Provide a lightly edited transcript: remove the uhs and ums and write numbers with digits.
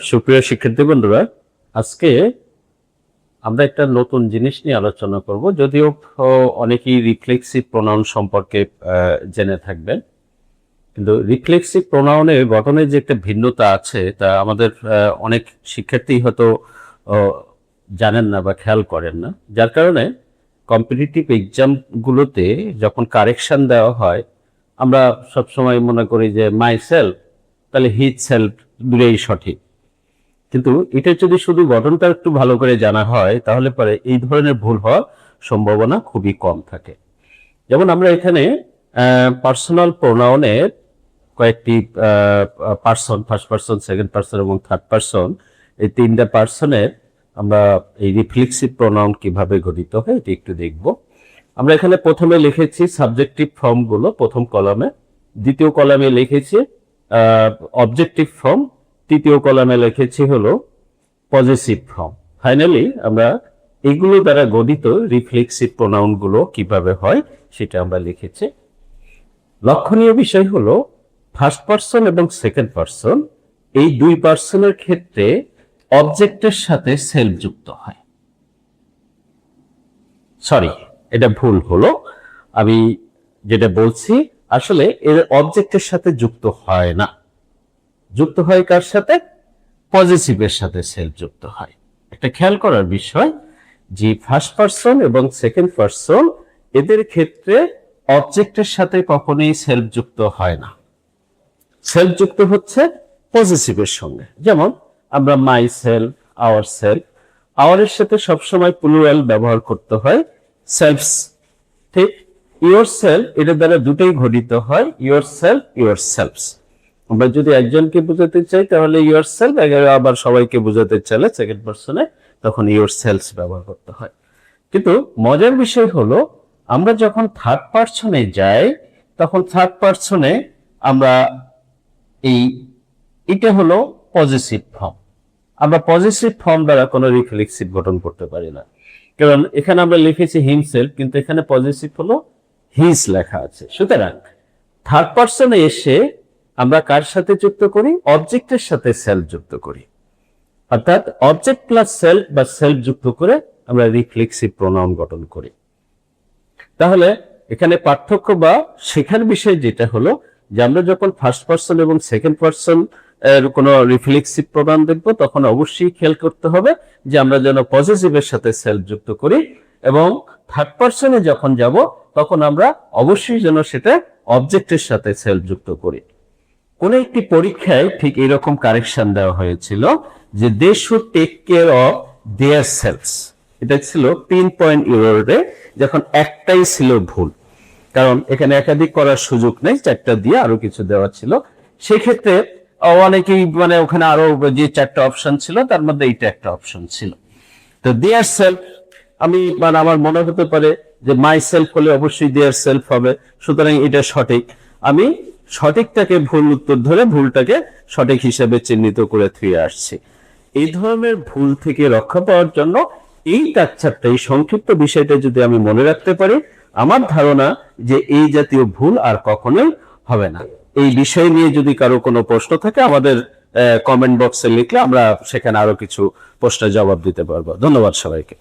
সুপ্রিয় শিক্ষার্থী বন্ধুরা, আজকে আমরা একটা নতুন জিনিস নিয়ে আলোচনা করব। যদিও অনেকেই রিফ্লেক্সিভ প্রোনাউন সম্পর্কে জেনে থাকবেন, কিন্তু রিফ্লেক্সিভ প্রোনাউনের গঠনের যে একটা ভিন্নতা আছে তা আমাদের অনেক শিক্ষার্থী হয়তো জানেন না বা খেয়াল করেন না, যার কারণে কম্পিটিটিভ এক্সামগুলোতে যখন কারেকশন দেওয়া হয় আমরা সবসময় মনে করি যে মাই সেলফ, তাহলে হিজ সেলফ দুটোই সঠিক। কিন্তু এটা যদি শুধু গঠনটা একটু ভালো করে জানা হয় তাহলে পরে এই ধরনের ভুল হওয়ার সম্ভাবনা খুবই কম থাকে। যেমন আমরা এখানে পার্সোনাল প্রোনাউনের কয়েকটি person, first person, second person এবং থার্ড পার্সন, এই তিনটা পার্সনের আমরা এই রিফ্লেক্সিভ প্রোনাউন কিভাবে গঠিত হয় এটি একটু দেখব। আমরা এখানে প্রথমে লিখেছি সাবজেক্টিভ ফর্মগুলো প্রথম কলামে, দ্বিতীয় কলামে লিখেছি অবজেক্টিভ ফর্ম, তৃতীয় কলামে লিখেছি হলো পজেসিভ ফর্ম। ফাইনালি আমরা এগুলো দ্বারা গঠিত রিফ্লেক্সিভ প্রোনাউন গুলো কিভাবে হয় সেটা আমরা লিখেছি। লক্ষণীয় বিষয় হলো ফার্স্ট পার্সন এবং সেকেন্ড পার্সন, এই দুই পার্সনের ক্ষেত্রে অবজেক্টের সাথে সেলফ যুক্ত হয়। সরি, এটা ভুল হলো, আমি যেটা বলছি আসলে এর অবজেক্টের সাথে যুক্ত হয় না, যুক্ত হয় কার সাথে? পজিটিভের সাথে সেলফ যুক্ত হয়। একটা খেয়াল করার বিষয় যে ফার্স্ট পার্সন এবং সেকেন্ড পার্সন এদের ক্ষেত্রে অবজেক্টের সাথে কখনোই সেলফ যুক্ত হয় না, সেলফ যুক্ত হচ্ছে পজিটিভের সঙ্গে। যেমন আমরা মাই সেলফ, আওয়ার সেলফ, আওয়ারের সাথে সবসময় প্লুরাল ব্যবহার করতে হয়, সেলফস, ঠিক। ইয়োর সেলফ এটার দ্বারা দুটোই গঠিত হয়, ইয়োর সেলফ, ইয়োর সেলফস। আমরা যদি একজনকে বোঝাতে চাই তাহলে ইয়োর সেলফ, আবার সবাইকে বোঝাতে চাইলে সেকেন্ড পার্সনে তখন ইয়োর সেলফ ব্যবহার করতে হয়। কিন্তু মজার বিষয় হলো আমরা যখন থার্ড পার্সনে যাই তখন থার্ড পার্সনে আমরা এটা হলো পজিটিভ ফর্ম, আমরা পজিটিভ ফর্ম দ্বারা কোনো রিফ্লেক্সিভ গঠন করতে পারি না, কারণ এখানে আমরা লিখেছি হিমসেলফ কিন্তু এখানে পজিটিভ হলো হিজ লেখা আছে। সুতরাং থার্ড পার্সনে এসে আমরা কার সাথে যুক্ত করি? অবজেক্টের সাথে সেলফ যুক্ত করি, অর্থাৎ অবজেক্ট প্লাস সেলফ বা সেলফ যুক্ত করে আমরা রিফ্লেক্সিভ প্রোনাউন গঠন করি। তাহলে এখানে পার্থক্য বা শেখার বিষয় যেটা হলো যে আমরা যখন ফার্স্ট পার্সন এবং সেকেন্ড পার্সন এর কোনো রিফ্লেক্সিভ প্রোনাউন দেখবো তখন অবশ্যই খেয়াল করতে হবে যে আমরা যেন পজিটিভের সাথে সেলফ যুক্ত করি, এবং থার্ড পার্সনে যখন যাব তখন আমরা অবশ্যই যেন সেটা অবজেক্টের সাথে সেলফ যুক্ত করি। কোন একটি পরীক্ষায় ঠিক এরকম কারেকশন দেওয়া হয়েছিল যে they should take care of their selves, এটা ছিল 3 পয়েন্ট ইউরোরে, যখন একটাই ছিল ভুল, কারণ এখানে একাধিক করার সুযোগ নেই, 4টা দিয়ে আরো কিছু দেওয়া ছিল। সেক্ষেত্রে অনেকেই ওখানে আরো যে 4টা অপশন ছিল তার মধ্যে এইটা একটা অপশন ছিল। তো দেয়ার সেলফ আমি আমার মনে হতে পারে যে মাই সেলফ হলে অবশ্যই দেয়ার সেলফ হবে, সুতরাং এটা সঠিক। আমি সঠিকটাকে ভুল উত্তর ধরে ভুলটাকে সঠিক হিসেবে চিহ্নিত করে থুয়ে আসছি। এই ধরনের ভুল থেকে রক্ষা পাওয়ার জন্য এই স্ট্রাকচারটা, এই সংক্ষিপ্ত বিষয়টা যদি আমি মনে রাখতে পারি, আমার ধারণা যে এই জাতীয় ভুল আর কখনোই হবে না। এই বিষয় নিয়ে যদি কারো কোনো প্রশ্ন থাকে আমাদের কমেন্ট বক্সে লিখলে আমরা সেখানে আরো কিছু প্রশ্নের জবাব দিতে পারবো। ধন্যবাদ সবাইকে।